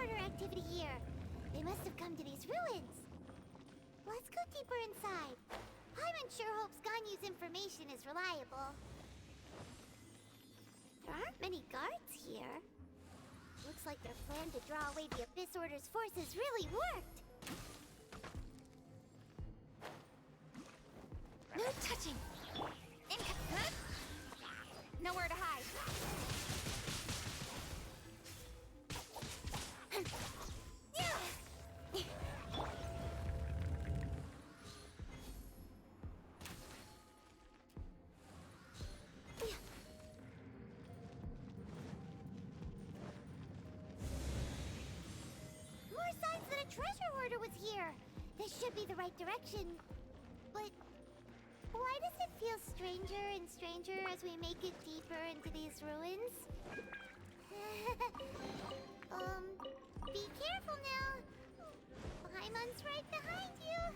teleporter activity here. They must have come to these ruins. Let's go deeper inside. Paimon sure hopes Ganyu's information is reliable. There aren't many guards here. Looks like their plan to draw away the Abyss Order's forces really worked. No touching! Nowhere to hide. More signs that a treasure hoarder was here. This should be the right direction. But why does it feel stranger and stranger as we make it deeper into these ruins? Be careful now. Paimon's right behind you.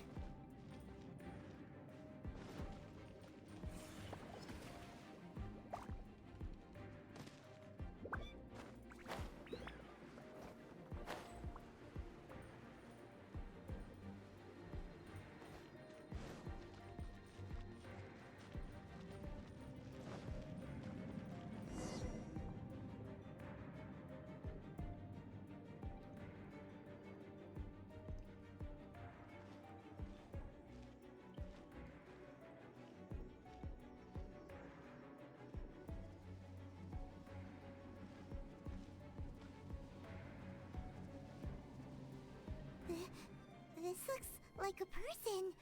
This looks like a person.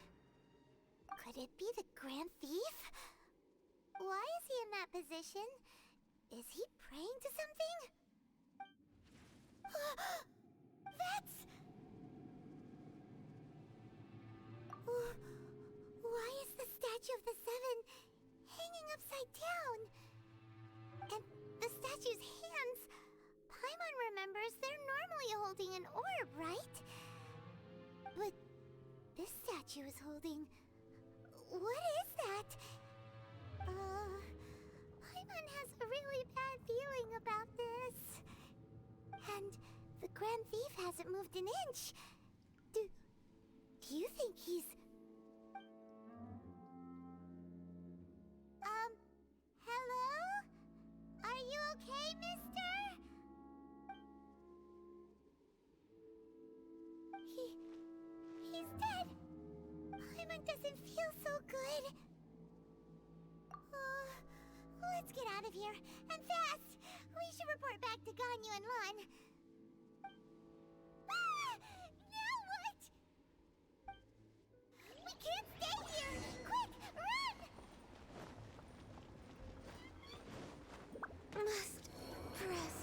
Could it be the Grand Thief? Why is he in that position? Is he praying to something? That's... Why is the Statue of the Seven hanging upside down? And the statue's hands... Paimon remembers they're normally holding an orb, right? But this statue is holding... What is that? Paimon has a really bad feeling about this. And the Grand Thief hasn't moved an inch. Do you think he's... Hello? Are you okay, mister? He's dead. Paimon doesn't feel so good. Let's get out of here, and fast! We should report back to Ganyu and Lon. Ah! Now what? We can't stay here! Quick, run! Must press.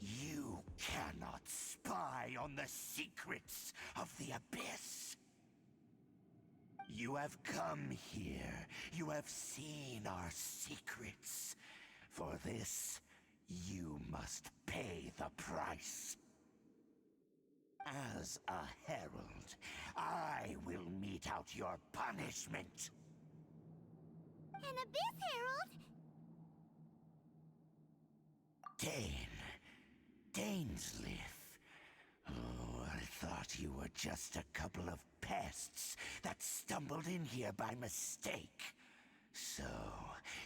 You cannot spy on the secrets of the Abyss. You have come here. You have seen our secrets. For this, you must pay the price. As a herald, I will mete out your punishment. An Abyss Herald? Dainsleif. Oh, I thought you were just a couple of pests that stumbled in here by mistake. So,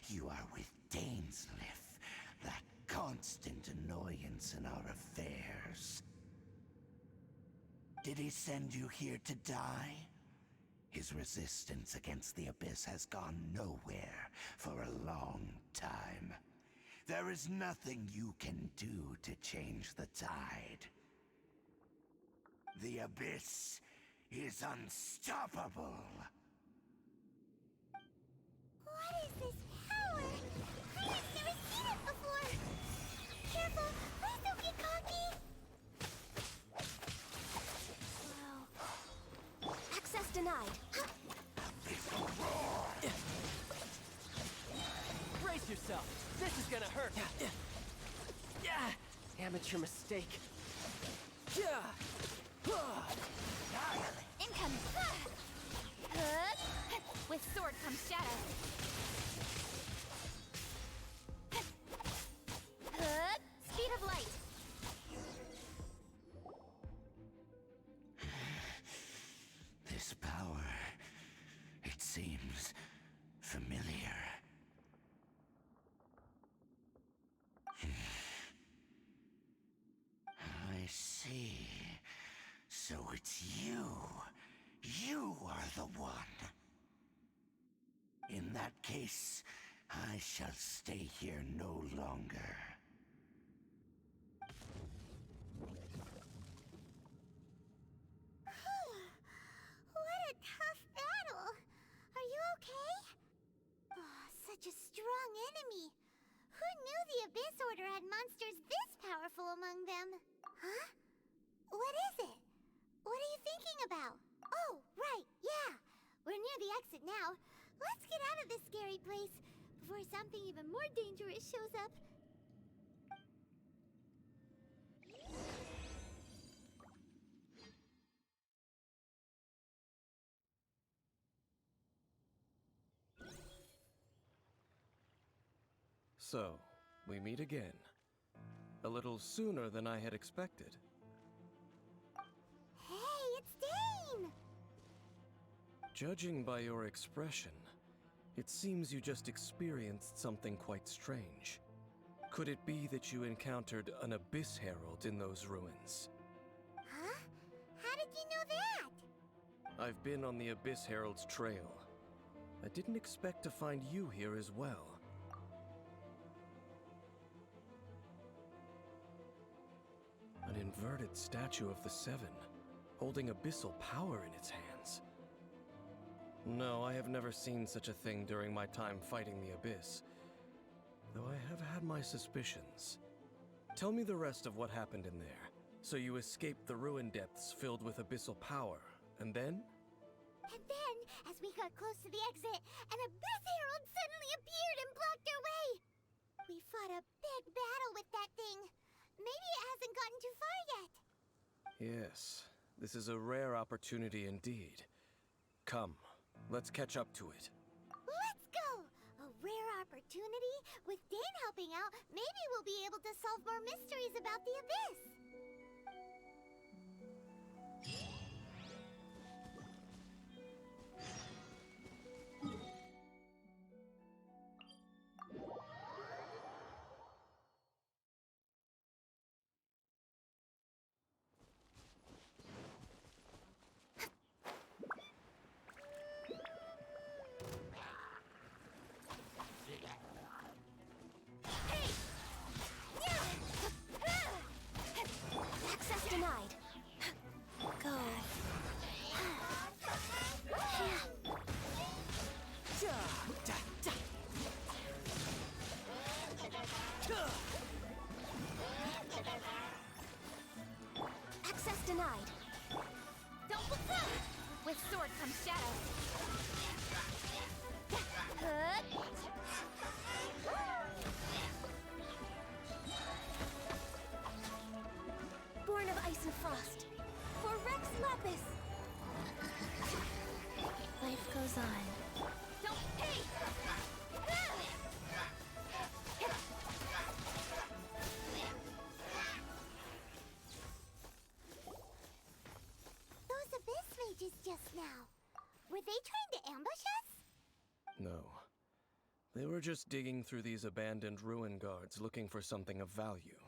you are with Dainsleif, that constant annoyance in our affairs. Did he send you here to die? His resistance against the Abyss has gone nowhere for a long time. There is nothing you can do to change the tide. The Abyss is unstoppable. What is this power? I've never seen it before! Careful! Please don't get cocky! amateur mistake. Incoming! With sword comes shadow. Speed of light. This power, it seems familiar. I see. So it's you. You are the one. In that case, I shall stay here no longer. What a tough battle! Are you okay? Oh, such a strong enemy. Who knew the Abyss Order had monsters this powerful among them? Huh? What is it? What are you thinking about? Oh, right, yeah. We're near the exit now. Let's get out of this scary place before something even more dangerous shows up. So, we meet again. A little sooner than I had expected. Hey, it's Dane! Judging by your expression, it seems you just experienced something quite strange. Could it be that you encountered an Abyss Herald in those ruins? Huh? How did you know that? I've been on the Abyss Herald's trail. I didn't expect to find you here as well. An inverted statue of the Seven, holding abyssal power in its hands. No, I have never seen such a thing during my time fighting the Abyss, though I have had my suspicions. Tell me the rest of what happened in there. So you escaped the ruin depths filled with abyssal power, and then? And then, as we got close to the exit, an Abyss Herald suddenly appeared and blocked our way! We fought a big battle with that thing. Maybe it hasn't gotten too far yet. Yes, this is a rare opportunity indeed. Come, let's catch up to it. Let's go! A rare opportunity? With Dane helping out, maybe we'll be able to solve more mysteries about the Abyss. Access denied. Go. Access denied. Don't look up! With sword comes shadow. Born of ice and frost. For Rex Lapis. Life goes on. Don't hey! Those Abyss mages just now. Were they trying to ambush us? No. They were just digging through these abandoned ruin guards looking for something of value.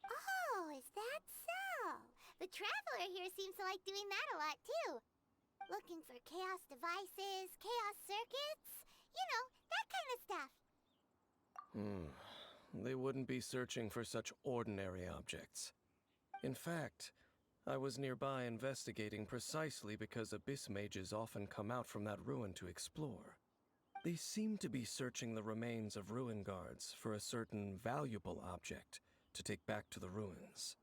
Oh, is that so? The Traveler here seems to like doing that a lot too. Looking for chaos devices, chaos circuits, you know, that kind of stuff. They wouldn't be searching for such ordinary objects. In fact, I was nearby investigating precisely because Abyss mages often come out from that ruin to explore. They seem to be searching the remains of ruin guards for a certain valuable object to take back to the ruins.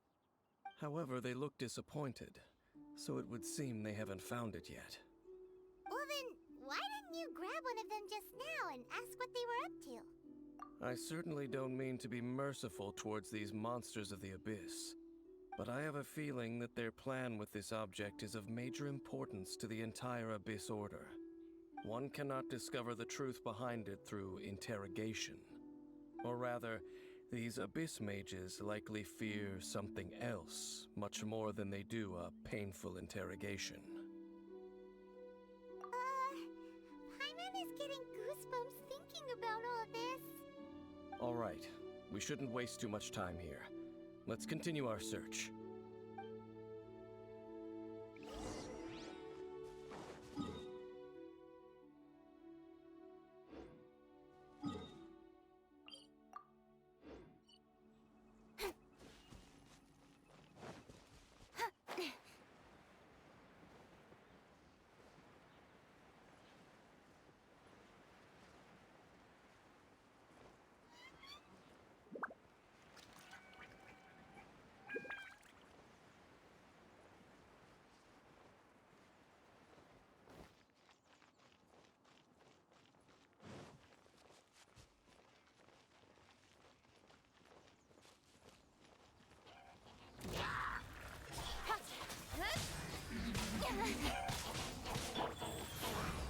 However, they look disappointed, so it would seem they haven't found it yet. Well then, why didn't you grab one of them just now and ask what they were up to? I certainly don't mean to be merciful towards these monsters of the abyss, but I have a feeling that their plan with this object is of major importance to the entire Abyss Order. One cannot discover the truth behind it through interrogation. Or rather, these Abyss mages likely fear something else, much more than they do a painful interrogation. Paimon is getting goosebumps thinking about all this. All right, we shouldn't waste too much time here. Let's continue our search.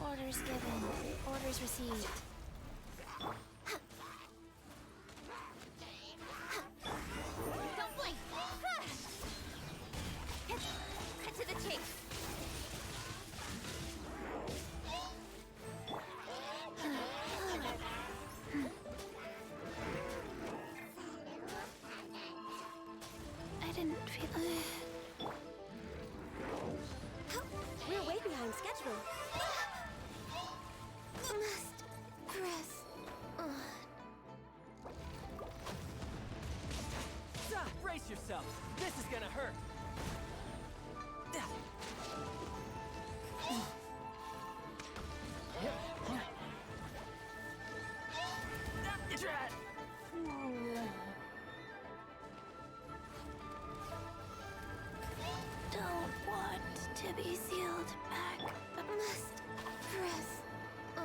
Orders given. Orders received. Don't blink! Cut to the chase! I didn't feel... We're way behind schedule. Must press on. Stop! Brace yourself! This is gonna hurt! Don't want to be sealed back, but must press on.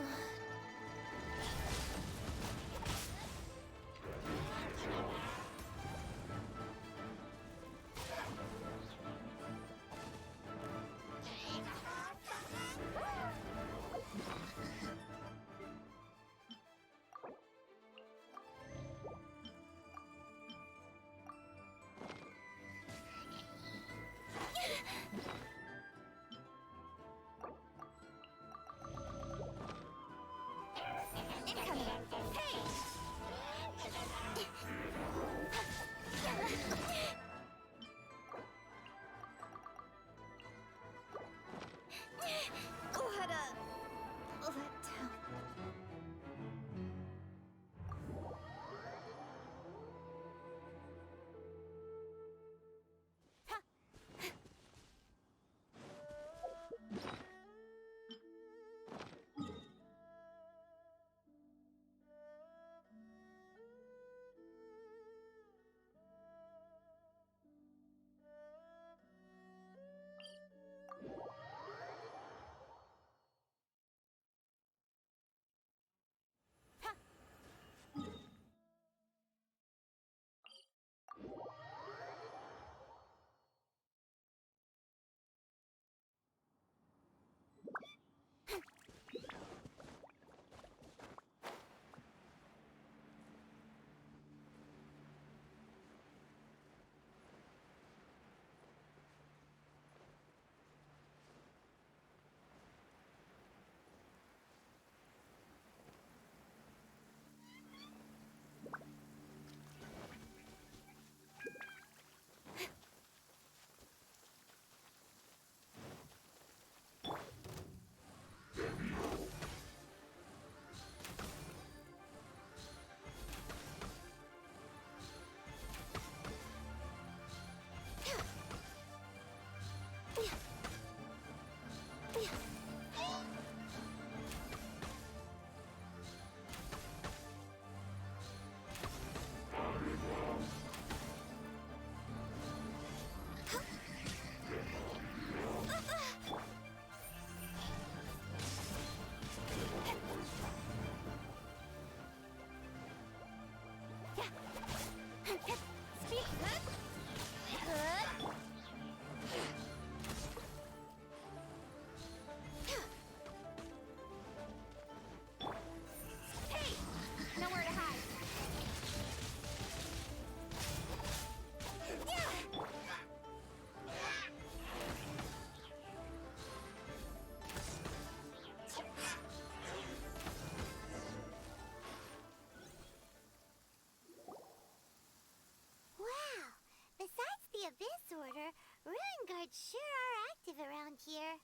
guards sure are active around here.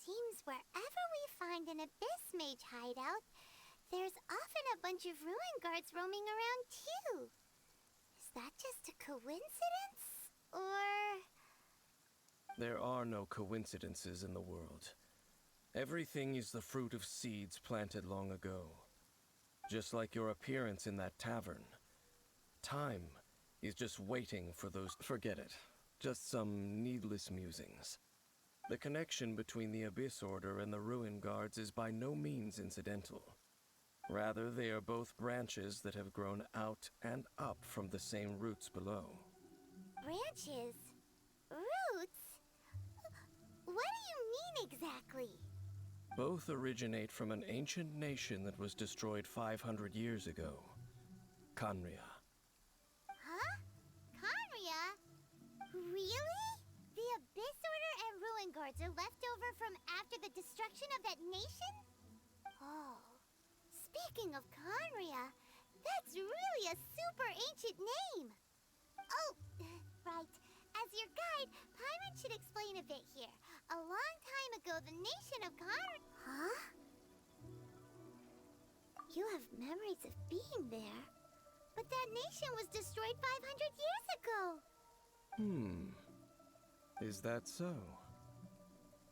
Seems wherever we find an Abyss Mage hideout, there's often a bunch of ruin guards roaming around too. Is that just a coincidence? Or... There are no coincidences in the world. Everything is the fruit of seeds planted long ago. Just like your appearance in that tavern. Time is just waiting for those... Forget it. Just some needless musings. The connection between the Abyss Order and the Ruin Guards is by no means incidental. Rather, they are both branches that have grown out and up from the same roots below. branches? Roots? What do you mean exactly? Both originate from an ancient nation that was destroyed 500 years ago. Khaenri'ah. Huh? Khaenri'ah? Really? The Abyss Order and Ruin Guards are left over from after the destruction of that nation? Oh. Speaking of Khaenri'ah, that's really a super ancient name. Oh, right. As your guide, Paimon should explain a bit here. A long time ago, the nation of Khaenri'ah... Huh? You have memories of being there. But that nation was destroyed 500 years ago. Is that so?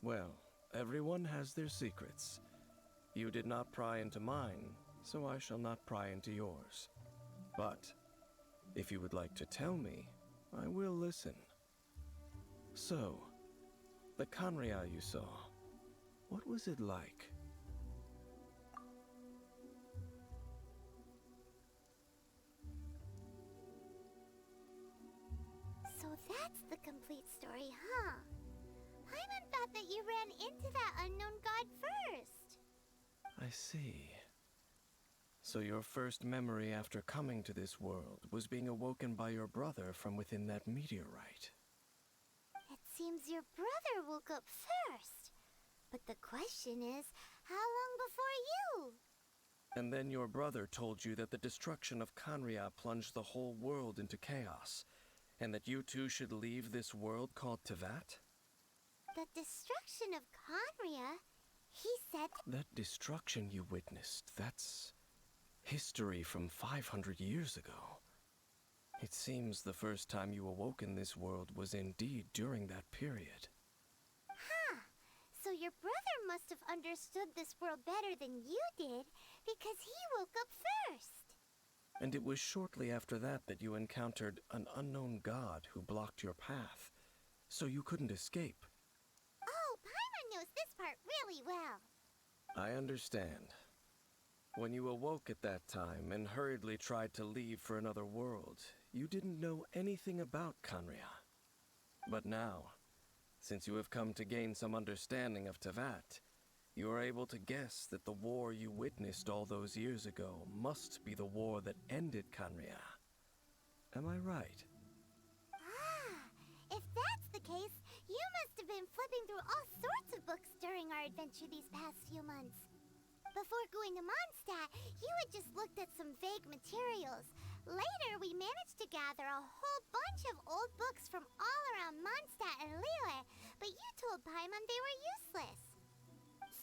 Well, everyone has their secrets. You did not pry into mine, so I shall not pry into yours. But, if you would like to tell me, I will listen. So, the Khaenri'ah you saw, what was it like? So that's the complete story, huh? Paimon thought that you ran into that unknown god first. I see. So your first memory after coming to this world was being awoken by your brother from within that meteorite. It seems your brother woke up first. But the question is, how long before you? And then your brother told you that the destruction of Khaenri'ah plunged the whole world into chaos, and that you two should leave this world called Tevat? The destruction of Khaenri'ah? He said... That destruction you witnessed, that's history from 500 years ago. It seems the first time you awoke in this world was indeed during that period. Huh. So your brother must have understood this world better than you did, because he woke up first. And it was shortly after that that you encountered an unknown god who blocked your path, so you couldn't escape. Oh, Paimon knows this part really well. I understand. When you awoke at that time and hurriedly tried to leave for another world, you didn't know anything about Khaenri'ah. But now, since you have come to gain some understanding of Tevat, you are able to guess that the war you witnessed all those years ago must be the war that ended Khaenri'ah. Am I right? Ah, if that's the case, you must have been flipping through all sorts of books during our adventure these past few months. Before going to Mondstadt, you had just looked at some vague materials. Later, we managed to gather a whole bunch of old books from all around Mondstadt and Liyue, but you told Paimon they were useless.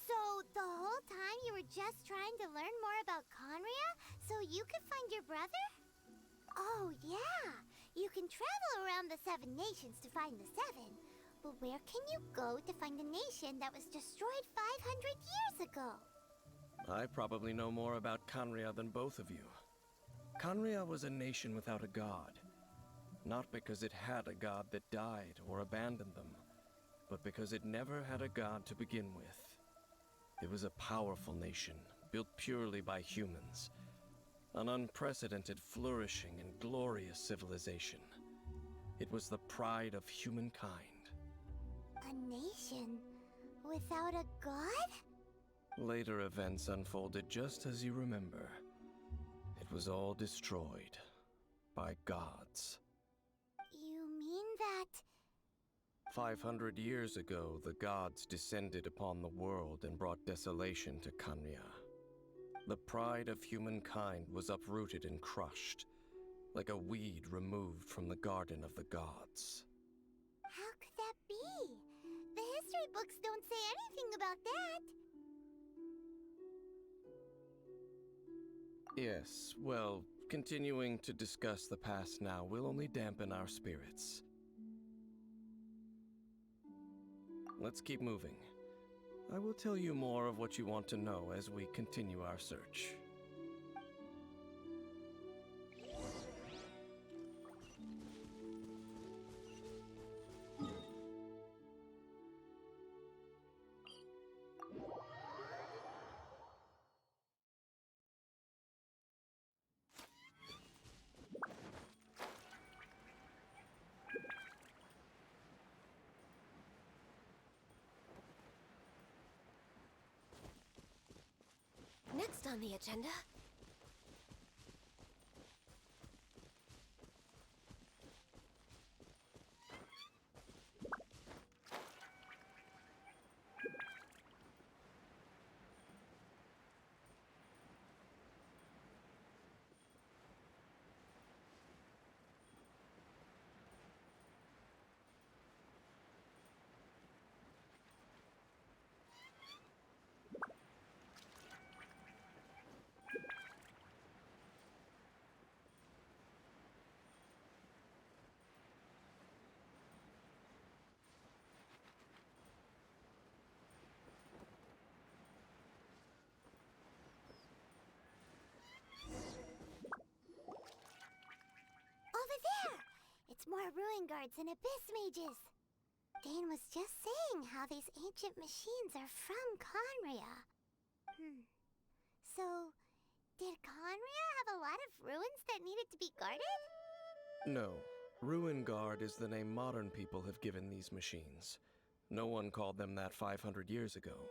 So, the whole time you were just trying to learn more about Khaenri'ah so you could find your brother? Oh, yeah. You can travel around the 7 nations to find the 7. But where can you go to find a nation that was destroyed 500 years ago? I probably know more about Khaenri'ah than both of you. Khaenri'ah was a nation without a god. Not because it had a god that died or abandoned them, but because it never had a god to begin with. It was a powerful nation, built purely by humans. An unprecedented, flourishing, and glorious civilization. It was the pride of humankind. A nation without a god? Later events unfolded just as you remember. It was all destroyed by gods. You mean that... 500 years ago, the gods descended upon the world and brought desolation to Khaenri'ah. The pride of humankind was uprooted and crushed, like a weed removed from the garden of the gods. see. The history books don't say anything about that. Yes, well, continuing to discuss the past now will only dampen our spirits. Let's keep moving. I will tell you more of what you want to know as we continue our search. Next on the agenda... Over there! It's more ruin guards and abyss mages. Dane was just saying how these ancient machines are from Conria. So, did Conria have a lot of ruins that needed to be guarded? No. Ruin Guard is the name modern people have given these machines. No one called them that 500 years ago.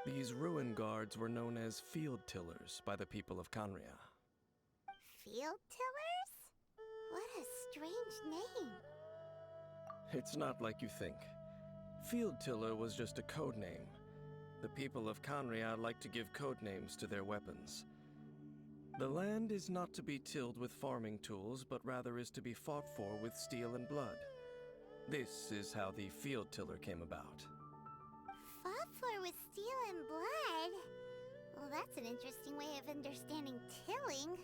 These Ruin Guards were known as Field Tillers by the people of Conria. Field tillers? What a strange name. It's not like you think. Field Tiller was just a code name. The people of Conria like to give code names to their weapons. The land is not to be tilled with farming tools, but rather is to be fought for with steel and blood. This is how the Field Tiller came about. Fought for with steel and blood? Well, that's an interesting way of understanding tilling.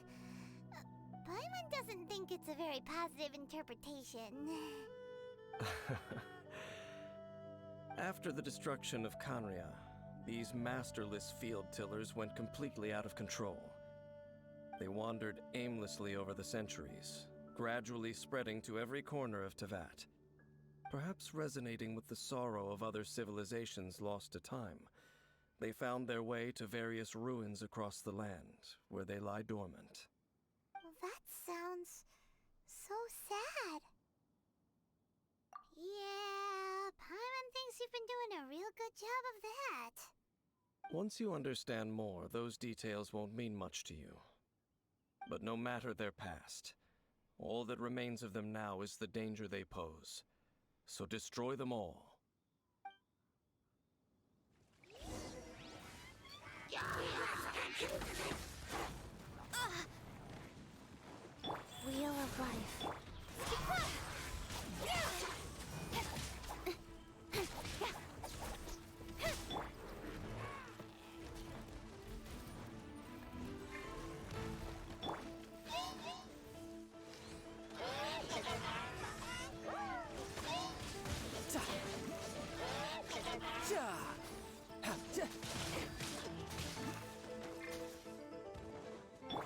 Paimon doesn't think it's a very positive interpretation. After the destruction of Conria, these masterless field tillers went completely out of control. They wandered aimlessly over the centuries, gradually spreading to every corner of Teyvat. Perhaps resonating with the sorrow of other civilizations lost to time, they found their way to various ruins across the land, where they lie dormant. Well, that sounds so sad. Yeah, Paimon thinks you've been doing a real good job of that. Once you understand more, those details won't mean much to you. But no matter their past, all that remains of them now is the danger they pose. So destroy them all. Wheel of Life.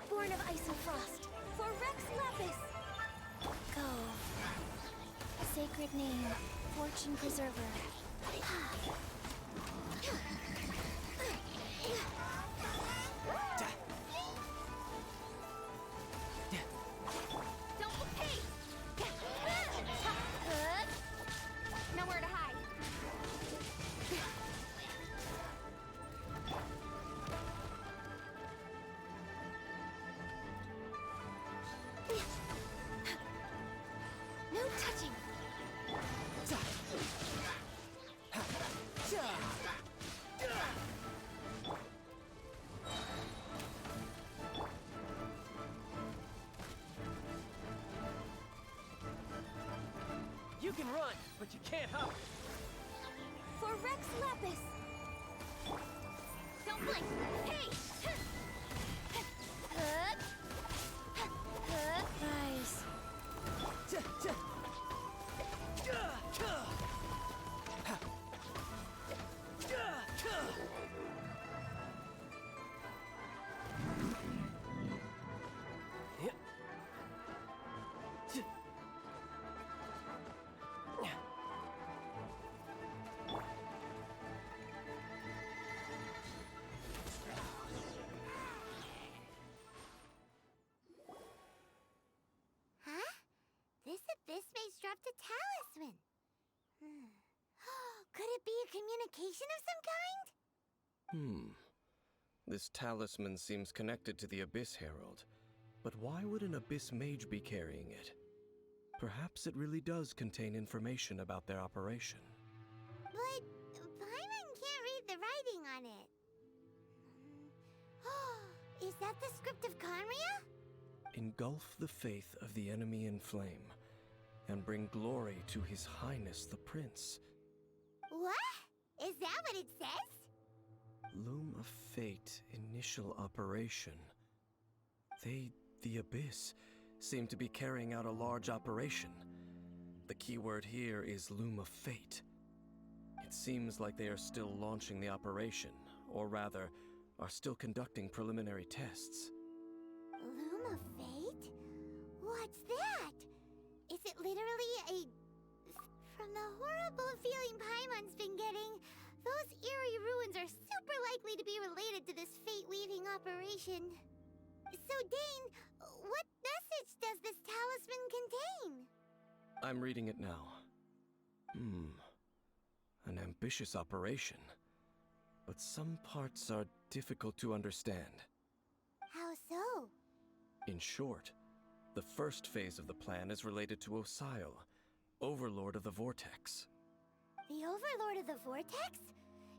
Born of Ice and Frost, for Rex Lapis! Go. Sacred name, Fortune Preserver. Don't pay! Nowhere to hide. No touching. You can run, but you can't hop. For Rex Lapis! Don't blink! Hey! Rise. Huh? This abyss mage dropped a talisman. Could it be a communication of some kind? This talisman seems connected to the Abyss Herald. But why would an Abyss Mage be carrying it? Perhaps it really does contain information about their operation. But Paimon can't read the writing on it. Is that the script of Conria? Engulf the faith of the enemy in flame, and bring glory to His Highness the Prince. What? Is that what it says? Loom of Fate initial operation. They, the Abyss, seem to be carrying out a large operation. The keyword here is Loom of Fate. It seems like they are still launching the operation, or rather, are still conducting preliminary tests. Loom of Fate? What's that? Is it literally a... From the horrible feeling Paimon's been getting, those eerie ruins are super likely to be related to this fate-weaving operation. So, Dane, what message does this talisman contain? I'm reading it now. An ambitious operation. But some parts are difficult to understand. How so? In short, the first phase of the plan is related to Osial, Overlord of the Vortex. The Overlord of the Vortex?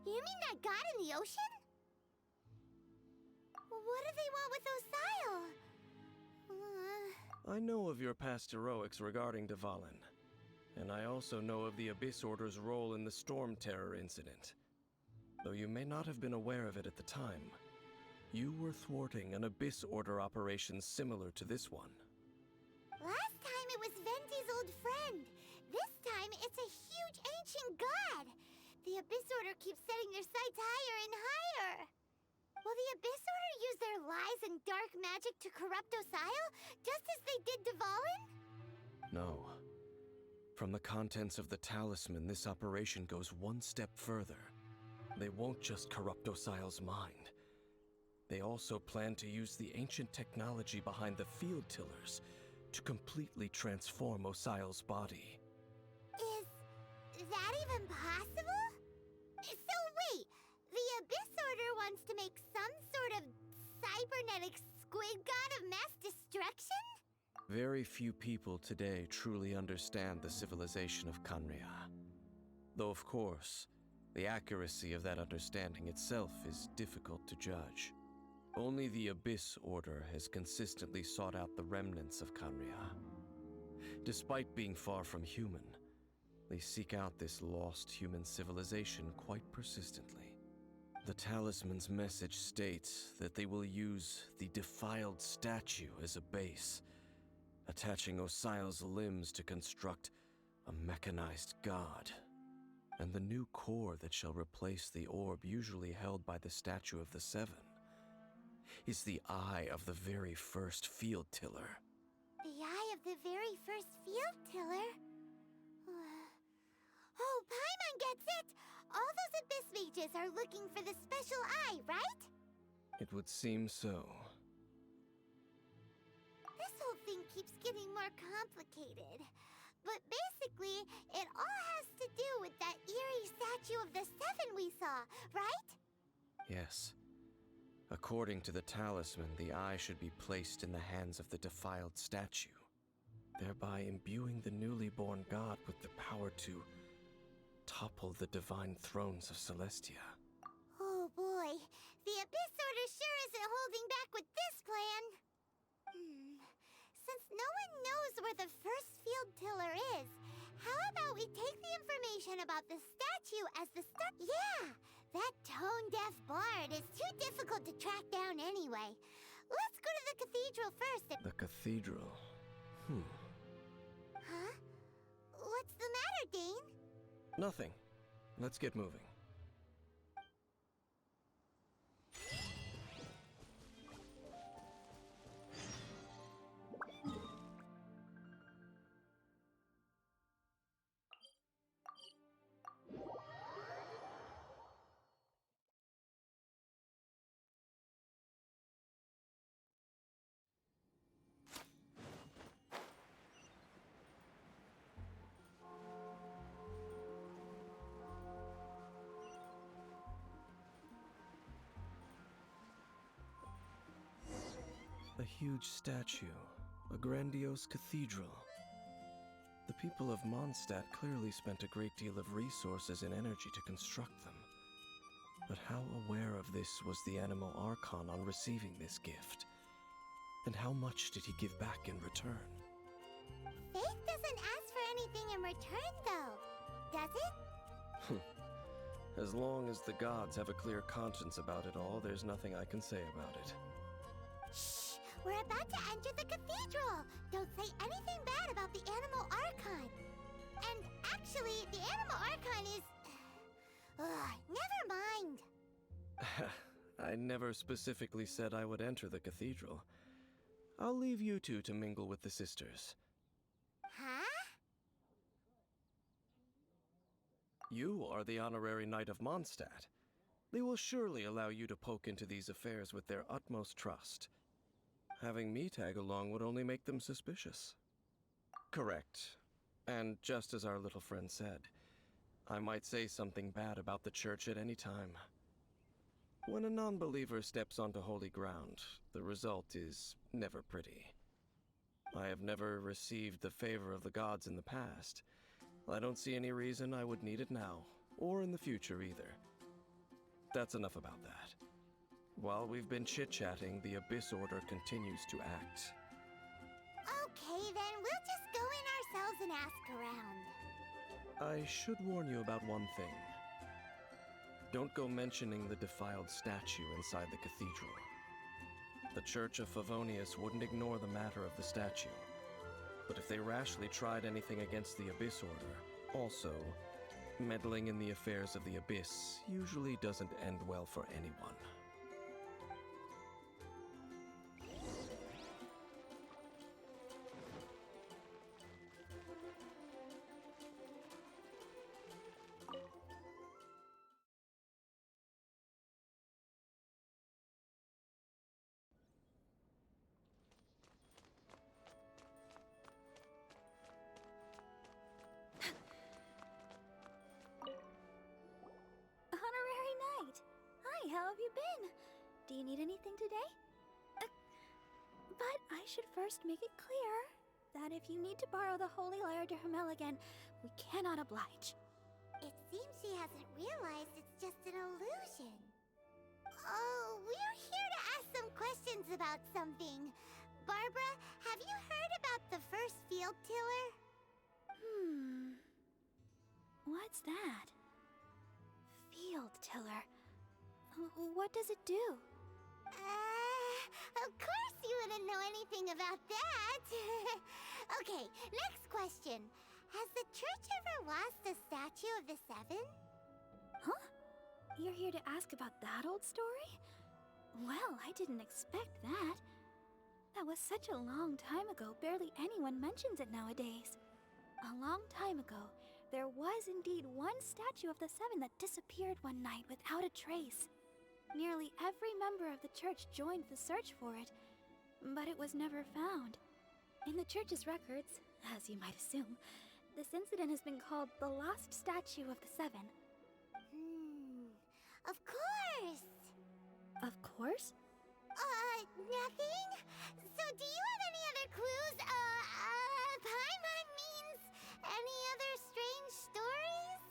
You mean that god in the ocean? What do they want with Osial? I know of your past heroics regarding Dvalin, and I also know of the Abyss Order's role in the Storm Terror incident. Though you may not have been aware of it at the time, you were thwarting an Abyss Order operation similar to this one. Last time it was Venti's old friend. This time it's a huge ancient god. The Abyss Order keeps setting their sights higher and higher. Will the Abyss Order use their lies and dark magic to corrupt Osial, just as they did Dvalin? No. From the contents of the talisman, this operation goes one step further. They won't just corrupt Osial's mind. They also plan to use the ancient technology behind the field tillers to completely transform Osial's body. Is that even possible? So wait, the Abyss Order wants to make some sort of cybernetic squid god of mass destruction? Very few people today truly understand the civilization of Conria. Though of course, the accuracy of that understanding itself is difficult to judge. Only the Abyss Order has consistently sought out the remnants of Conria. Despite being far from human, they seek out this lost human civilization quite persistently. The talisman's message states that they will use the defiled statue as a base, attaching Osial's limbs to construct a mechanized god. And the new core that shall replace the orb usually held by the Statue of the Seven is the eye of the very first field tiller. The eye of the very first field tiller? Oh, Paimon gets it! All those Abyss mages are looking for the special eye, right? It would seem so. This whole thing keeps getting more complicated. But basically, it all has to do with that eerie statue of the Seven we saw, right? Yes. According to the talisman, the eye should be placed in the hands of the defiled statue, thereby imbuing the newly born god with the power to topple the divine thrones of Celestia. Oh boy, the Abyss Order sure isn't holding back with this plan. Since no one knows where the first field tiller is, how about talking about the statue as the star. Yeah, that tone-deaf bard is too difficult to track down anyway. Let's go to the cathedral first. The cathedral. Huh? What's the matter, Dane? Nothing. Let's get moving. A huge statue, a grandiose cathedral. The people of Mondstadt clearly spent a great deal of resources and energy to construct them. But how aware of this was the Animal Archon on receiving this gift? And how much did he give back in return? Faith doesn't ask for anything in return, though, does it? As long as the gods have a clear conscience about it all, there's nothing I can say about it. Shh! We're about to enter the cathedral! Don't say anything bad about the Animal Archon! And actually, the Animal Archon is... never mind! I never specifically said I would enter the cathedral. I'll leave you two to mingle with the sisters. Huh? You are the honorary knight of Mondstadt. They will surely allow you to poke into these affairs with their utmost trust. Having me tag along would only make them suspicious. Correct. And just as our little friend said, I might say something bad about the church at any time. When a non-believer steps onto holy ground, the result is never pretty. I have never received the favor of the gods in the past. I don't see any reason I would need it now, or in the future either. That's enough about that. While we've been chit-chatting, the Abyss Order continues to act. Okay, then we'll just go in ourselves and ask around. I should warn you about one thing. Don't go mentioning the defiled statue inside the cathedral. The Church of Favonius wouldn't ignore the matter of the statue. But if they rashly tried anything against the Abyss Order, also, meddling in the affairs of the Abyss usually doesn't end well for anyone. Honorary Knight! Hi, how have you been? Do you need anything today? But I should first make it clear that if you need to borrow the Holy Lyre to Hermel again, we cannot oblige. It seems she hasn't realized it's just an illusion. Oh, we're here to ask some questions about something. Barbara, have you heard about the first field tiller? What's that? Field tiller. What does it do? Of course you wouldn't know anything about that. Okay, next question. Has the church ever lost a statue of the Seven? Huh? You're here to ask about that old story? Well, I didn't expect that. That was such a long time ago, barely anyone mentions it nowadays. A long time ago, there was indeed one statue of the Seven that disappeared one night without a trace. Nearly every member of the church joined the search for it, but it was never found. In the church's records, as you might assume, this incident has been called the Lost Statue of the Seven. Of course! Of course? Nothing? So do you have any other clues? Paimon means any other strange stories?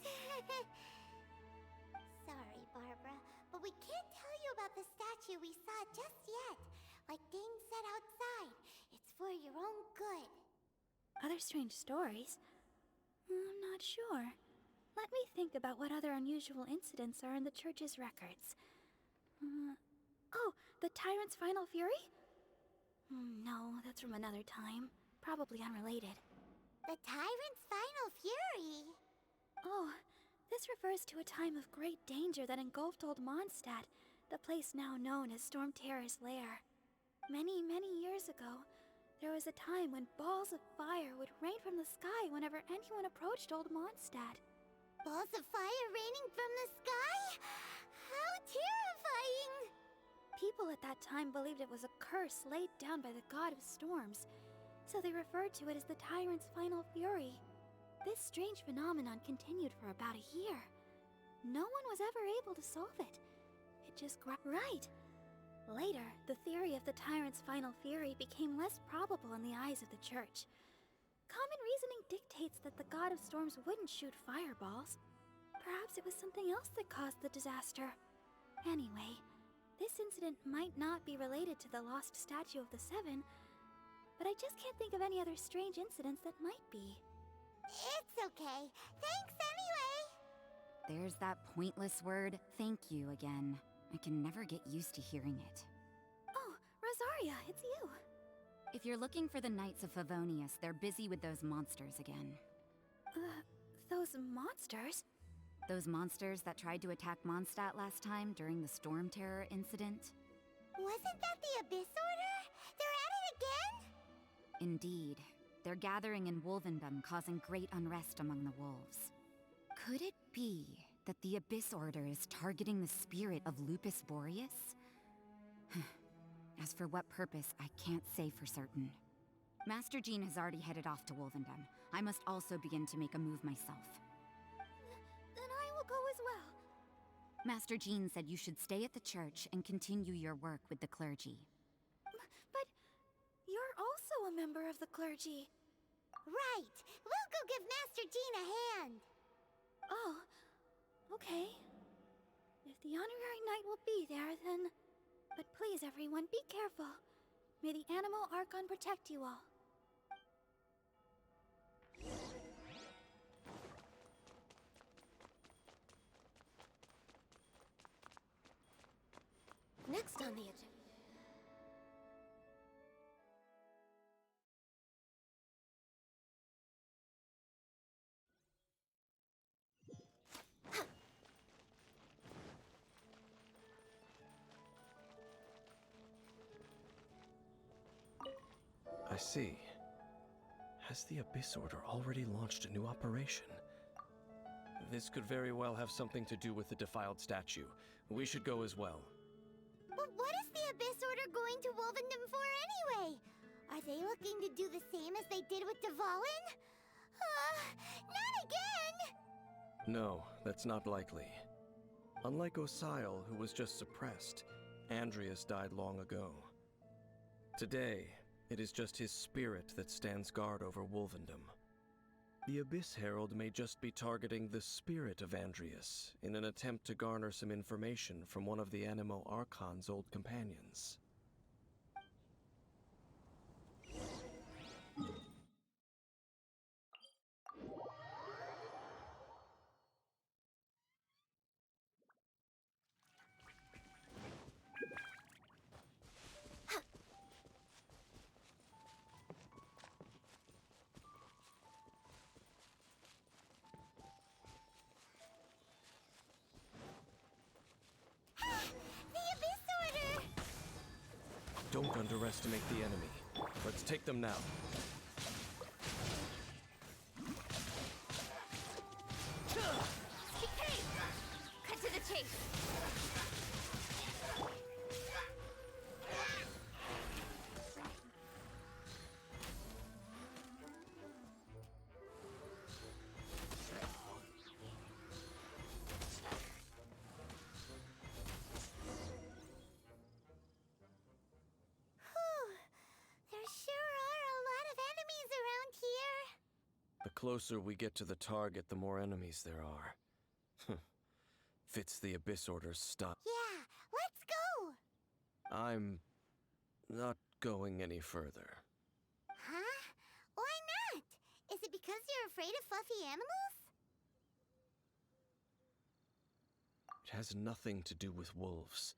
Sorry, Barbara, but we can't tell you about the statue we saw just yet. Like Dane said outside, it's for your own good. Other strange stories? I'm not sure. Let me think about what other unusual incidents are in the church's records. Oh, the Tyrant's Final Fury? No, that's from another time. Probably unrelated. The Tyrant's Final Fury? Oh, this refers to a time of great danger that engulfed Old Mondstadt, the place now known as Storm Terror's lair. Many, many years ago, there was a time when balls of fire would rain from the sky whenever anyone approached Old Mondstadt. Balls of fire raining from the sky? How terrifying! People at that time believed it was a curse laid down by the god of storms, so they referred to it as the Tyrant's Final Fury. This strange phenomenon continued for about a year. No one was ever able to solve it. It just Right! Later, the theory of the Tyrant's Final Fury became less probable in the eyes of the church. Common reasoning dictates that the god of storms wouldn't shoot fireballs. Perhaps it was something else that caused the disaster. Anyway, this incident might not be related to the lost statue of the Seven, but I just can't think of any other strange incidents that might be. It's okay. Thanks anyway! There's that pointless word, thank you, again. I can never get used to hearing it. Oh, Rosaria, it's you. If you're looking for the Knights of Favonius, they're busy with those monsters again. Those monsters? Those monsters that tried to attack Mondstadt last time during the Storm Terror incident? Wasn't that the Abyss Order? They're at it again? Indeed. They're gathering in Wolvendom, causing great unrest among the wolves. Could it be that the Abyss Order is targeting the spirit of Lupus Boreas? As for what purpose, I can't say for certain. Master Jean has already headed off to Wolvendom. I must also begin to make a move myself. Then I will go as well. Master Jean said you should stay at the church and continue your work with the clergy. But you're also a member of the clergy. Right. We'll go give Master Jean a hand. Oh, okay. If the honorary knight will be there, then... But please, everyone, be careful. May the Animal Archon protect you all. Next on the agenda. I see. Has the Abyss Order already launched a new operation? This could very well have something to do with the defiled statue. We should go as well. But what is the Abyss Order going to Wolvendom for anyway? Are they looking to do the same as they did with Dvalin? Not again! No, that's not likely. Unlike Osile, who was just suppressed, Andreas died long ago. Today, it is just his spirit that stands guard over Wolvendom. The Abyss Herald may just be targeting the spirit of Andreas in an attempt to garner some information from one of the Animo Archon's old companions. Don't underestimate the enemy. Let's take them now. Hey! Cut to the chase! The closer we get to the target, the more enemies there are. Fits the Abyss Order's style. Yeah, let's go! I'm not going any further. Huh? Why not? Is it because you're afraid of fluffy animals? It has nothing to do with wolves.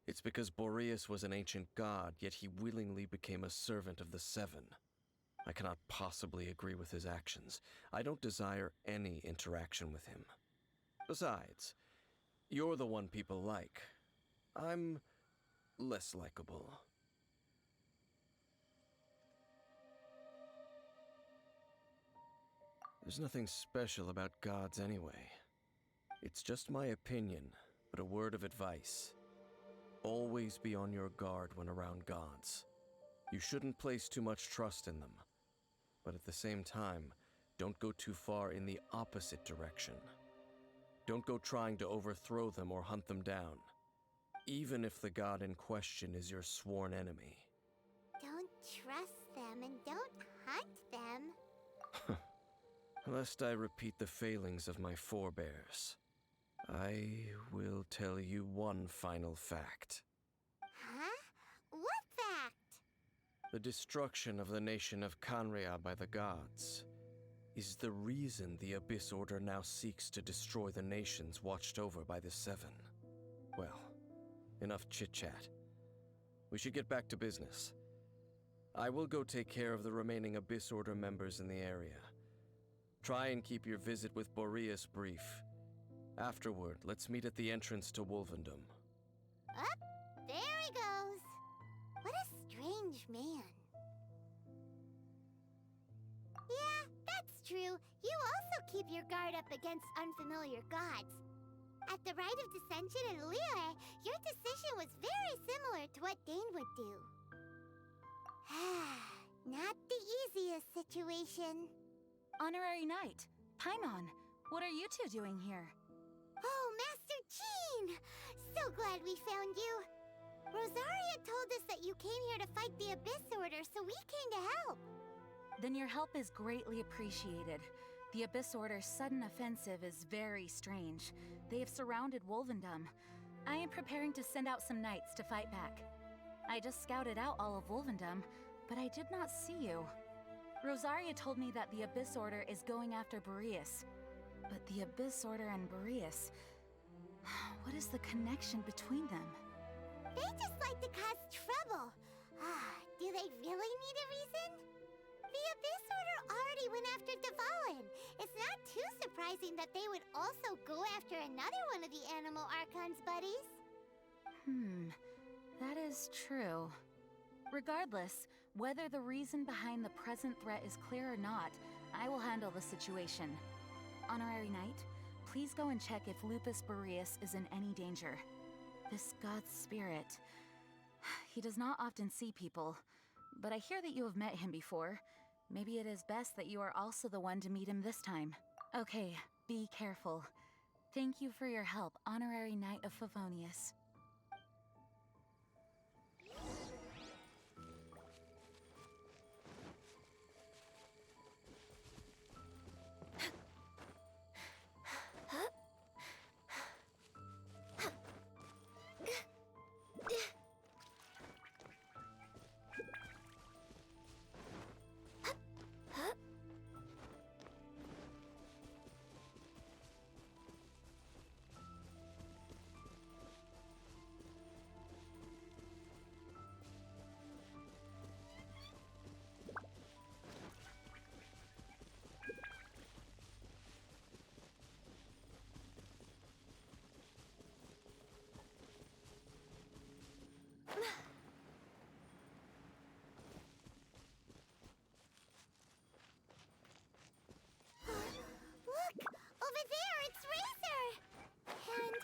It's because Boreas was an ancient god, yet he willingly became a servant of the Seven. I cannot possibly agree with his actions. I don't desire any interaction with him. Besides, you're the one people like. I'm less likable. There's nothing special about gods anyway. It's just my opinion, but a word of advice. Always be on your guard when around gods. You shouldn't place too much trust in them. But at the same time, don't go too far in the opposite direction. Don't go trying to overthrow them or hunt them down, even if the god in question is your sworn enemy. Don't trust them and don't hunt them. Lest I repeat the failings of my forebears, I will tell you one final fact. Huh? What fact? The destruction of the nation of Canria by the gods is the reason the Abyss Order now seeks to destroy the nations watched over by the Seven. Well, enough chit-chat. We should get back to business. I will go take care of the remaining Abyss Order members in the area. Try and keep your visit with Boreas brief. Afterward, let's meet at the entrance to Wolvendom. Up, there he goes. What a strange man. Yeah, that's true. You also keep your guard up against unfamiliar gods. At the Rite of Dissension in Liyue, your decision was very similar to what Dane would do. Not the easiest situation. Honorary Knight, Paimon, what are you two doing here? Oh, Master Jean! So glad we found you. Rosaria told us that you came here to fight the Abyss Order, so we came to help. Then your help is greatly appreciated. The Abyss Order's sudden offensive is very strange. They have surrounded Wolvendom. I am preparing to send out some knights to fight back. I just scouted out all of Wolvendom, but I did not see you. Rosaria told me that the Abyss Order is going after Boreas. But the Abyss Order and Boreas... What is the connection between them? They just like to cause trouble. Do they really need a reason? The Abyss Order already went after Dvalin. It's not too surprising that they would also go after another one of the Animal Archon's buddies. That is true. Regardless, whether the reason behind the present threat is clear or not, I will handle the situation. Honorary Knight, please go and check if Lupus Boreas is in any danger. This god's spirit... He does not often see people, but I hear that you have met him before. Maybe it is best that you are also the one to meet him this time. Okay, be careful. Thank you for your help, Honorary Knight of Favonius. Look! Over there, it's Razor! And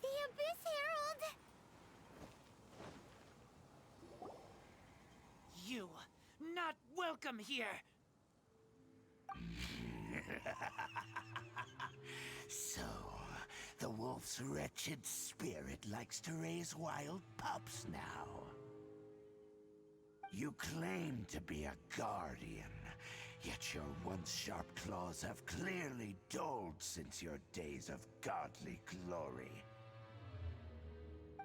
the Abyss Herald! You, not welcome here! So, the wolf's wretched spirit likes to raise wild pups now. You claim to be a guardian, yet your once sharp claws have clearly dulled since your days of godly glory.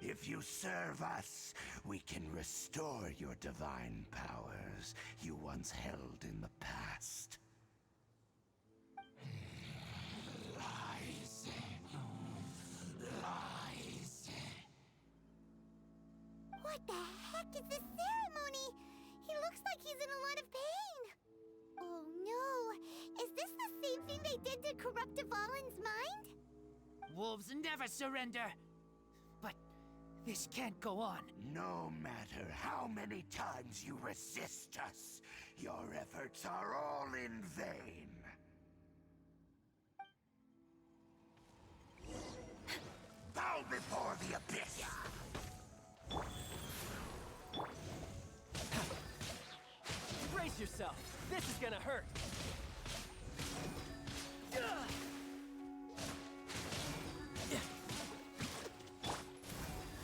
If you serve us, we can restore your divine powers you once held in the past. What the heck is this ceremony? He looks like he's in a lot of pain. Oh no! Is this the same thing they did to corrupt Dvalin's mind? Wolves never surrender. But this can't go on. No matter how many times you resist us, your efforts are all in vain. Bow before the abyss! Brace yourself! This is gonna hurt!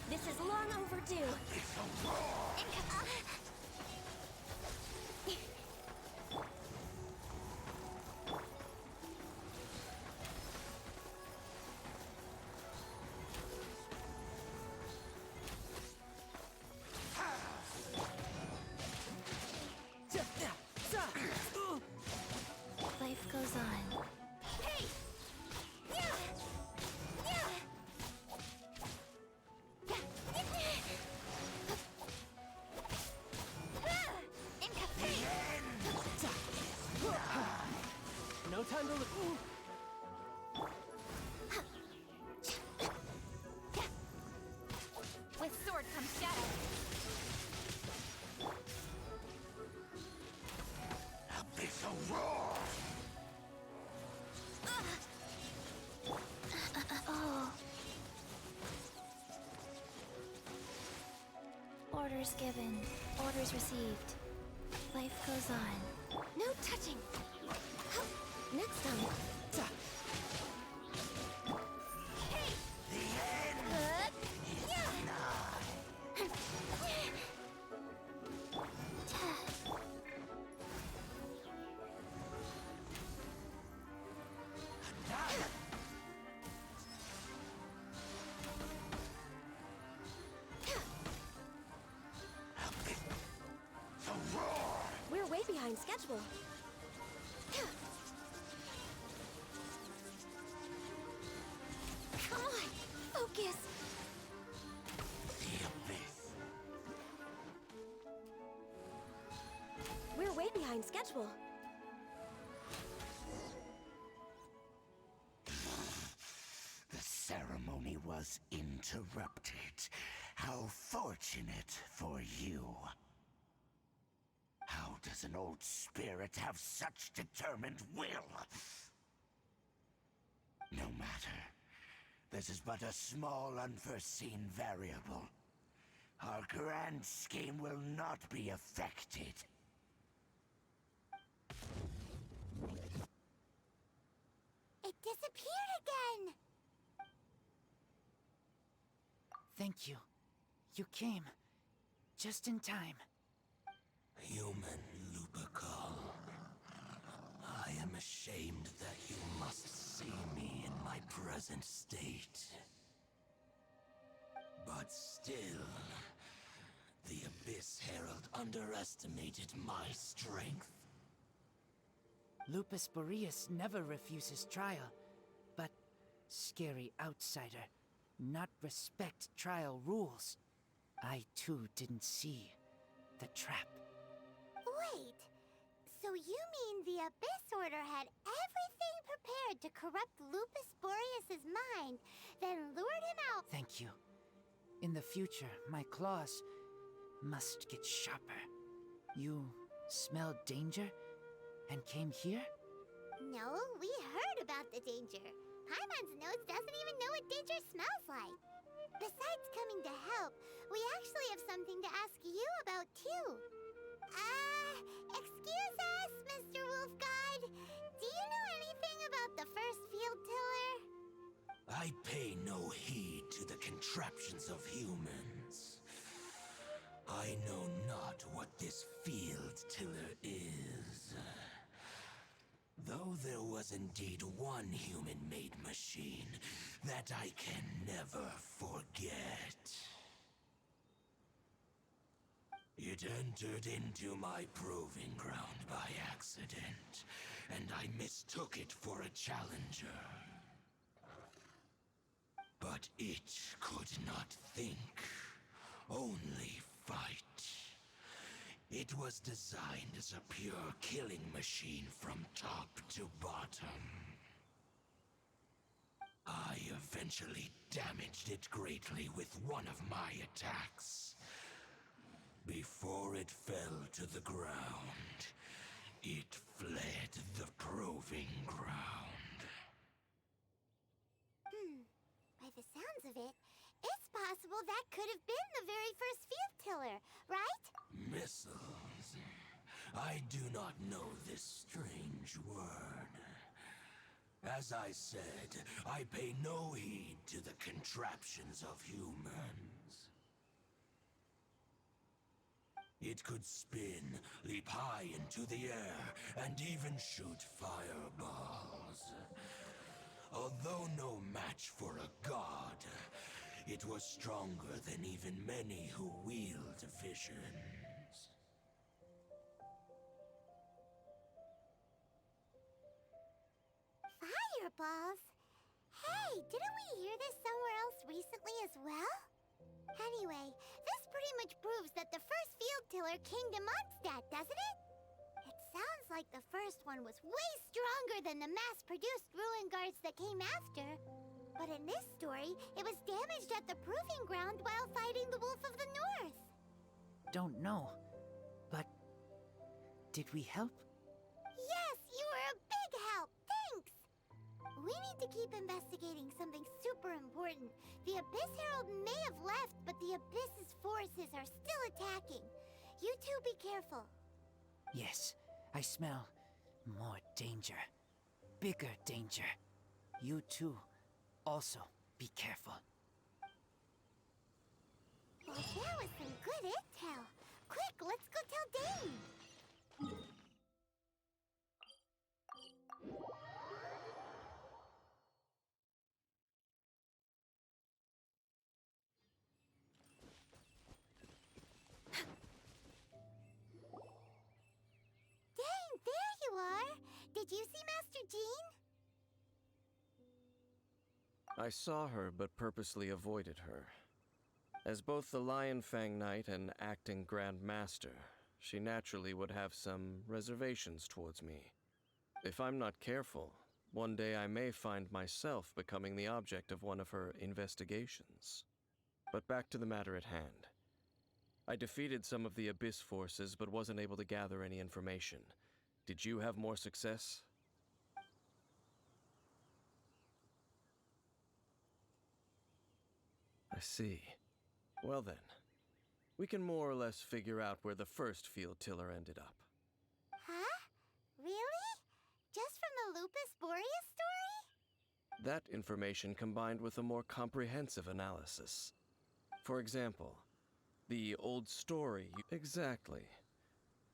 This is long overdue. It's a roar! Life goes on. Hey! Yeah! Yeah! No time to look. With sword comes shadow. Abyssal roar! Oh. Orders given. Orders received. Life goes on. No touching. Next time. The end is nigh! Abyssal roar! We're way behind schedule. Come on, focus. The abyss! We're way behind schedule. The ceremony was interrupted. How fortunate for you. How does an old spirit have such determined will? No matter. This is but a small unforeseen variable. Our grand scheme will not be affected. It disappeared again! Thank you. You came. Just in time. Human Lupercal, I am ashamed that you must see me in my present state. But still, the Abyss Herald underestimated my strength. Lupus Boreas never refuses trial, but scary outsider, not respect trial rules. I too didn't see the trap. Wait, so you mean the Abyss Order had everything prepared to corrupt Lupus Boreas' mind, then lured him out? Thank you. In the future, my claws must get sharper. You smelled danger and came here? No, we heard about the danger. Paimon's nose doesn't even know what danger smells like. Besides coming to help, we actually have something to ask you about too. Excuse us, Mr. Wolf God. Do you know anything about the first field tiller? I pay no heed to the contraptions of humans. I know not what this field tiller is. Though there was indeed one human-made machine that I can never forget. It entered into my proving ground by accident, and I mistook it for a challenger. But it could not think, only fight. It was designed as a pure killing machine from top to bottom. I eventually damaged it greatly with one of my attacks. Before it fell to the ground, it fled the proving ground. By the sounds of it, it's possible that could have been the very first field tiller, right? Missiles. I do not know this strange word. As I said, I pay no heed to the contraptions of humans. It could spin, leap high into the air, and even shoot fireballs. Although no match for a god, it was stronger than even many who wield visions. Fireballs? Hey, didn't we hear this somewhere else recently as well? Anyway, this pretty much proves that the first field tiller came to Mondstadt, doesn't it? It sounds like the first one was way stronger than the mass-produced ruin guards that came after. But in this story, it was damaged at the proving ground while fighting the Wolf of the North. Don't know, but did we help? Yes, you were a big help. Thanks. We need to keep investigating something super important. The Abyss Herald may have left, but the Abyss's forces are still attacking. You two be careful. Yes, I smell more danger. Bigger danger. You too. Also, be careful. Well, that was some good intel. Quick, let's go tell Dane. Dane, there you are. Did you see Master Jean? I saw her, but purposely avoided her. As both the Lion Fang Knight and acting Grand Master, she naturally would have some reservations towards me. If I'm not careful, one day I may find myself becoming the object of one of her investigations. But back to the matter at hand. I defeated some of the Abyss forces, but wasn't able to gather any information. Did you have more success? I see. Well then, we can more or less figure out where the first field tiller ended up. Huh? Really? Just from the Lupus Boreas story? That information combined with a more comprehensive analysis. For example, the old story Exactly.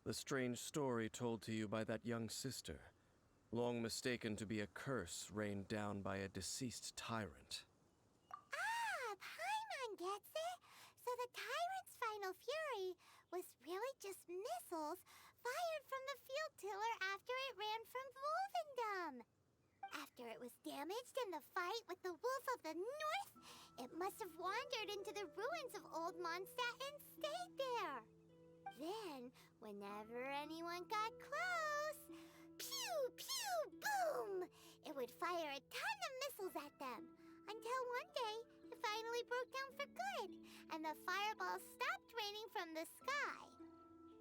The strange story told to you by that young sister, long mistaken to be a curse rained down by a deceased tyrant. Ah, Paimon gets it. So the tyrant's final fury was really just missiles fired from the field tiller after it ran from Wolvendom. After it was damaged in the fight with the Wolf of the North, it must have wandered into the ruins of Old Mondstadt and stayed there. Then, whenever anyone got close, pew, pew, boom! It would fire a ton of missiles at them. Until one day, it finally broke down for good, and the fireballs stopped raining from the sky.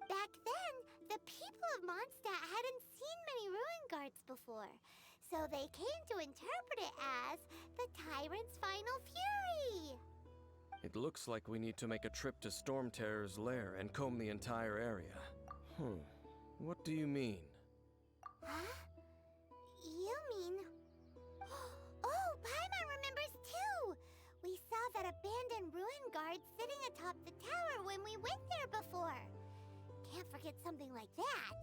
Back then, the people of Mondstadt hadn't seen many ruin guards before, so they came to interpret it as the tyrant's final fury. It looks like we need to make a trip to Storm Terror's lair and comb the entire area. What do you mean? Huh? You mean... Oh, Paimon remembers too! We saw that abandoned ruin guard sitting atop the tower when we went there before. Can't forget something like that.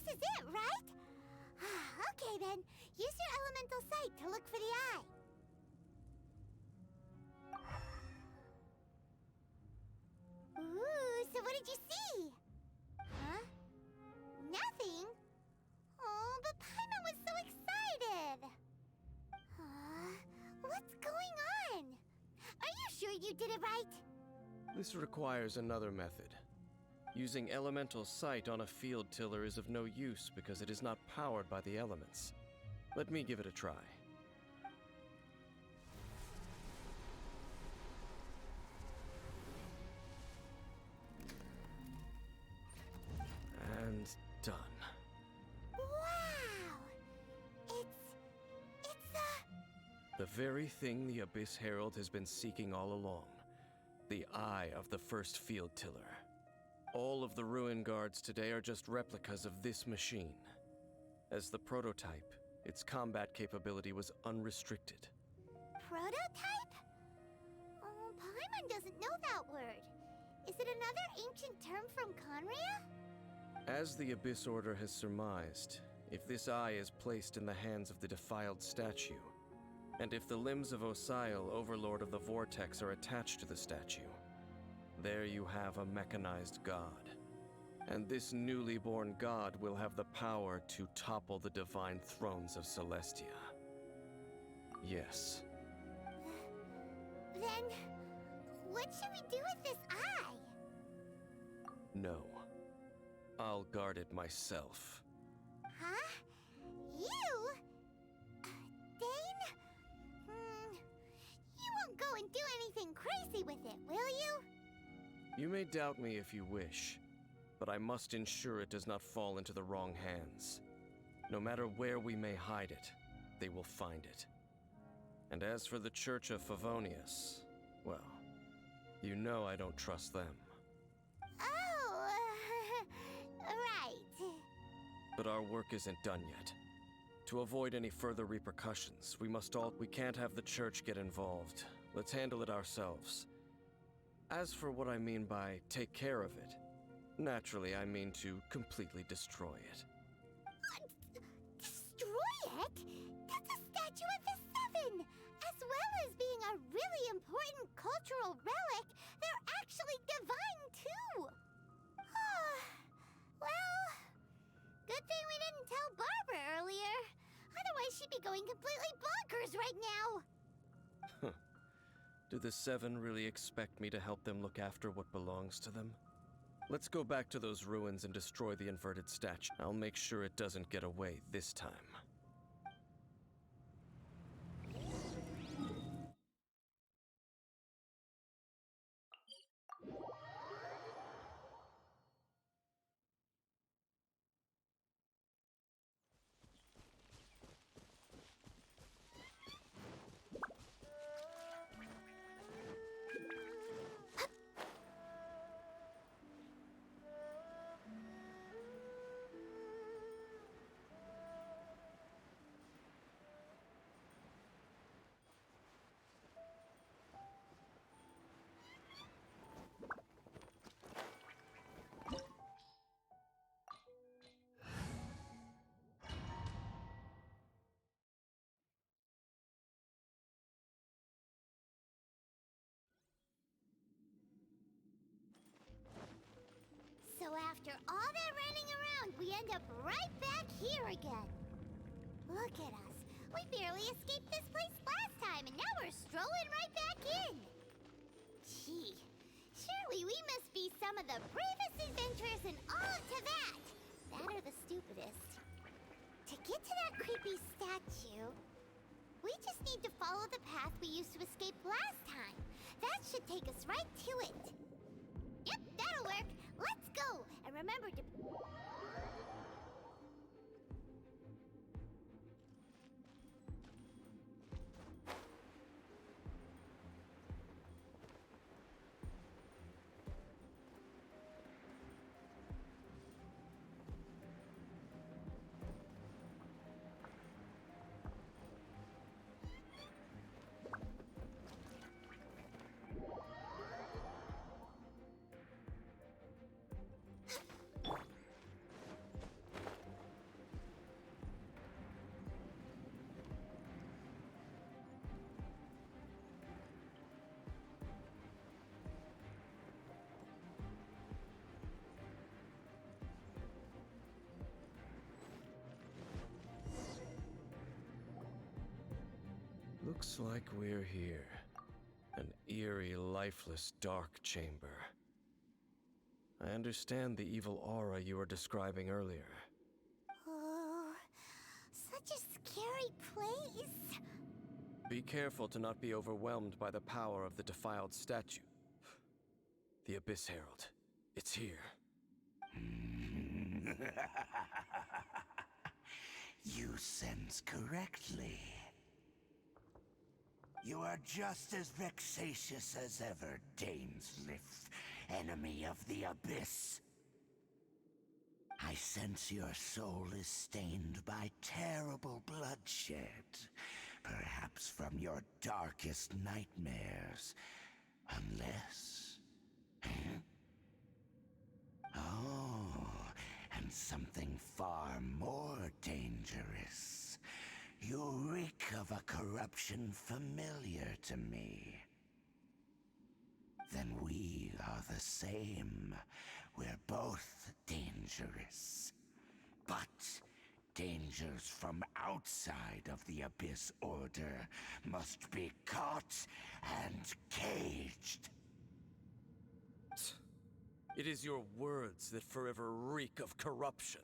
this is it, right? Okay then, use your elemental sight to look for the eye. Ooh, so what did you see? Huh? Nothing? Oh, but Paimon was so excited! What's going on? Are you sure you did it right? This requires another method. Using elemental sight on a field tiller is of no use because it is not powered by the elements. Let me give it a try. And done. Wow! It's The very thing the Abyss Herald has been seeking all along. The eye of the first field tiller. All of the ruin guards today are just replicas of this machine. As the prototype, its combat capability was unrestricted. prototype? Oh, Paimon doesn't know that word. Is it another ancient term from Conria? As the Abyss Order has surmised, if this eye is placed in the hands of the defiled statue, and if the limbs of Osial, Overlord of the Vortex, are attached to the statue, there you have a mechanized god. And this newly born god will have the power to topple the divine thrones of Celestia. Yes. Then, what should we do with this eye? No. I'll guard it myself. Huh? You? Dane? You won't go and do anything crazy with it, will you? You may doubt me if you wish, but I must ensure it does not fall into the wrong hands. No matter where we may hide it, they will find it. And as for the Church of Favonius, well, you know I don't trust them. Oh, right. But our work isn't done yet. To avoid any further repercussions, we can't have the Church get involved. Let's handle it ourselves. As for what I mean by take care of it, naturally I mean to completely destroy it. Destroy it? That's a statue of the Seven! As well as being a really important cultural relic, they're actually divine too! Well, good thing we didn't tell Barbara earlier. Otherwise she'd be going completely bonkers right now! Do the Seven really expect me to help them look after what belongs to them? Let's go back to those ruins and destroy the inverted statue. I'll make sure it doesn't get away this time. So after all that running around, we end up right back here again. Look at us. We barely escaped this place last time, and now we're strolling right back in. Gee, surely we must be some of the bravest adventurers in all of Teyvat. That or the stupidest. To get to that creepy statue, we just need to follow the path we used to escape last time. That should take us right to it. Yep, that'll work. Let's go! And remember to... Looks like we're here. An eerie, lifeless, dark chamber. I understand the evil aura you were describing earlier. Oh, such a scary place. Be careful to not be overwhelmed by the power of the defiled statue. The Abyss Herald. It's here. You sense correctly. You are just as vexatious as ever, Dainsliff, enemy of the Abyss. I sense your soul is stained by terrible bloodshed, perhaps from your darkest nightmares, unless... Huh? Oh, and something far more dangerous. You reek of a corruption familiar to me. Then we are the same. We're both dangerous. But dangers from outside of the Abyss Order must be caught and caged. It is your words that forever reek of corruption.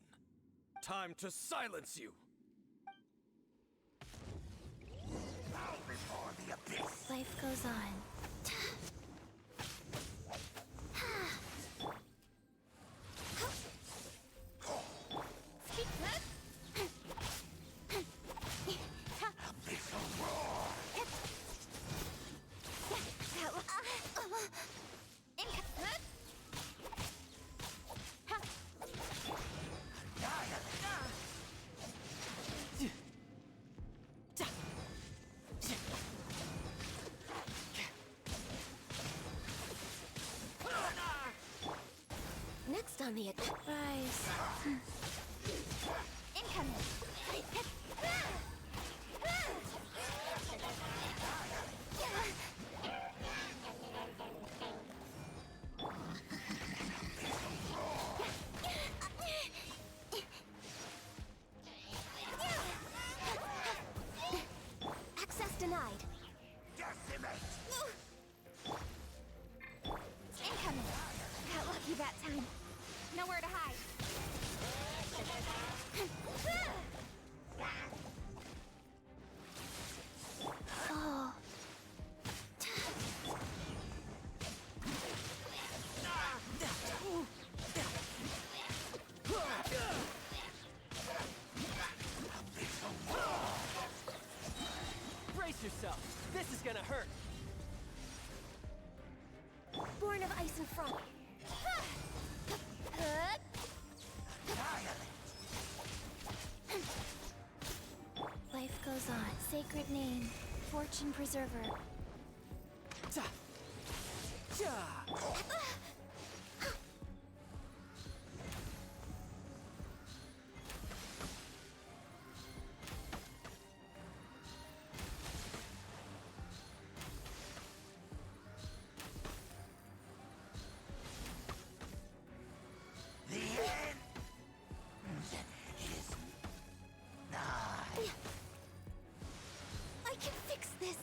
Time to silence you! Bow before the Abyss! Life goes on. Abyssal roar! Next on the Rise. incoming. Access denied. Decimate! Incoming. Got lucky that time. Nowhere to hide. Fall. Brace yourself. This is gonna hurt. Born of ice and frost. Life goes on. Sacred name. Fortune preserver. Ta! Ja! The end is nigh. I can fix this.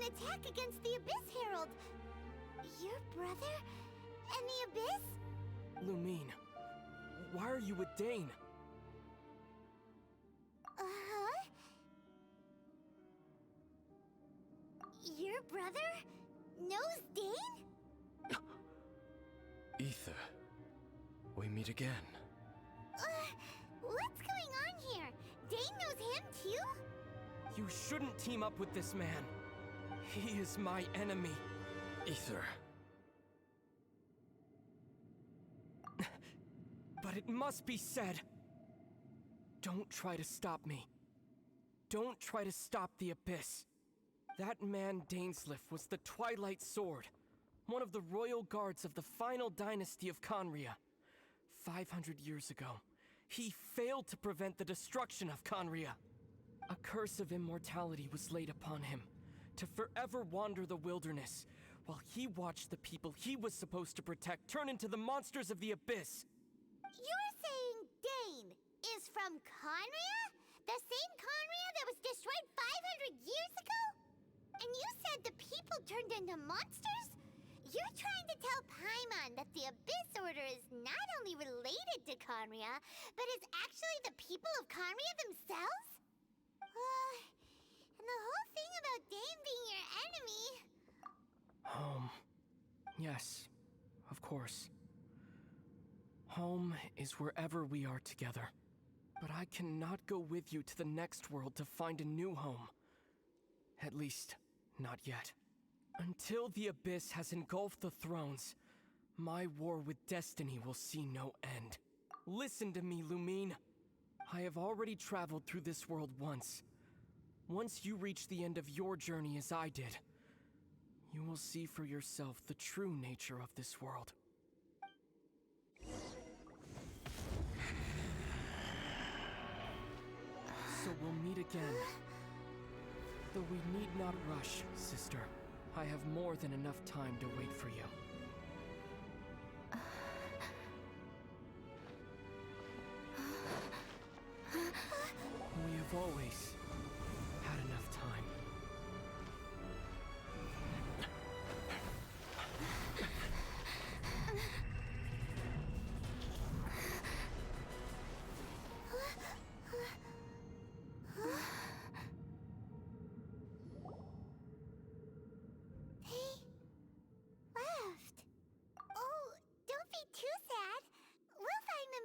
an attack against the Abyss Herald. Your brother and the Abyss? Lumine, why are you with Dane? Uh-huh. Your brother knows Dane? Ether, we meet again. What's going on here? Dane knows him too? You shouldn't team up with this man. He is my enemy. Ether. But it must be said. Don't try to stop me. Don't try to stop the Abyss. That man Dainsliff was the Twilight Sword, one of the royal guards of the final dynasty of Conria. 500 years ago, he failed to prevent the destruction of Conria. A curse of immortality was laid upon him, to forever wander the wilderness, while he watched the people he was supposed to protect turn into the monsters of the Abyss. You're saying Dane is from Conria? The same Conria that was destroyed 500 years ago? And you said the people turned into monsters? You're trying to tell Paimon that the Abyss Order is not only related to Conria, but is actually the people of Conria themselves? And the whole thing about Dane being your enemy... Home. Yes, of course. Home is wherever we are together. But I cannot go with you to the next world to find a new home. At least, not yet. Until the Abyss has engulfed the thrones, my war with destiny will see no end. Listen to me, Lumine. I have already traveled through this world once. Once you reach the end of your journey as I did, you will see for yourself the true nature of this world. So we'll meet again. Though we need not rush, sister. I have more than enough time to wait for you. We have always had enough time.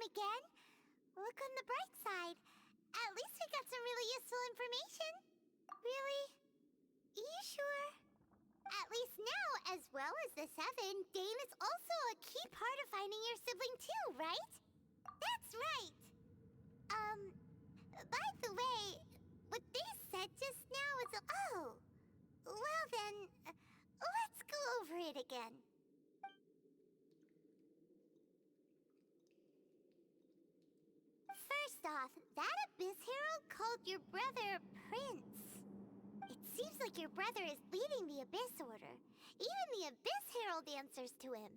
Again? Look on the bright side. At least we got some really useful information. Really? You sure? At least now, as well as the Seven, Dane is also a key part of finding your sibling too, right? That's right! By the way, what they said just now is... Oh! Well then, let's go over it again. First off, that Abyss Herald called your brother Prince. It seems like your brother is leading the Abyss Order. Even the Abyss Herald answers to him.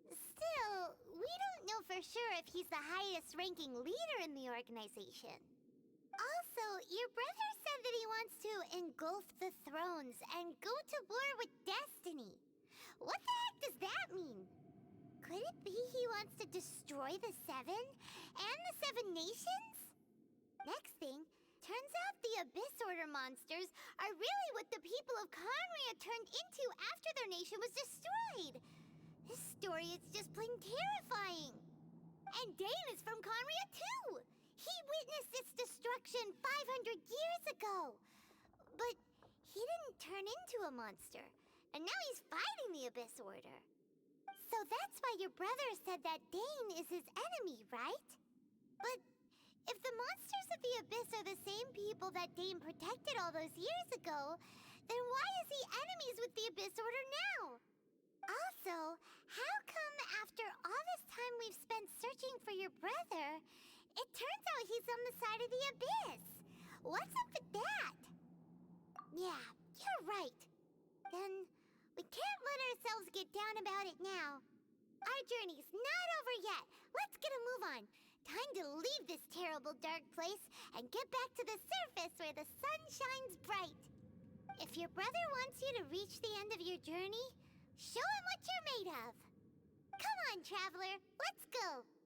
Still, we don't know for sure if he's the highest-ranking leader in the organization. Also, your brother said that he wants to engulf the thrones and go to war with destiny. What the heck does that mean? Could it be he wants to destroy the Seven and the Seven Nations? Next thing, turns out the Abyss Order monsters are really what the people of Conria turned into after their nation was destroyed. This story is just plain terrifying. And Dane is from Conria too. He witnessed its destruction 500 years ago. But he didn't turn into a monster. And now he's fighting the Abyss Order. So that's why your brother said that Dane is his enemy, right? But if the monsters of the Abyss are the same people that Dane protected all those years ago, then why is he enemies with the Abyss Order now? Also, how come after all this time we've spent searching for your brother, it turns out he's on the side of the Abyss? What's up with that? Yeah, you're right. Then we can't let ourselves get down about it now. Our journey's not over yet. Let's get a move on. Time to leave this terrible dark place and get back to the surface where the sun shines bright. If your brother wants you to reach the end of your journey, show him what you're made of. Come on, traveler, let's go.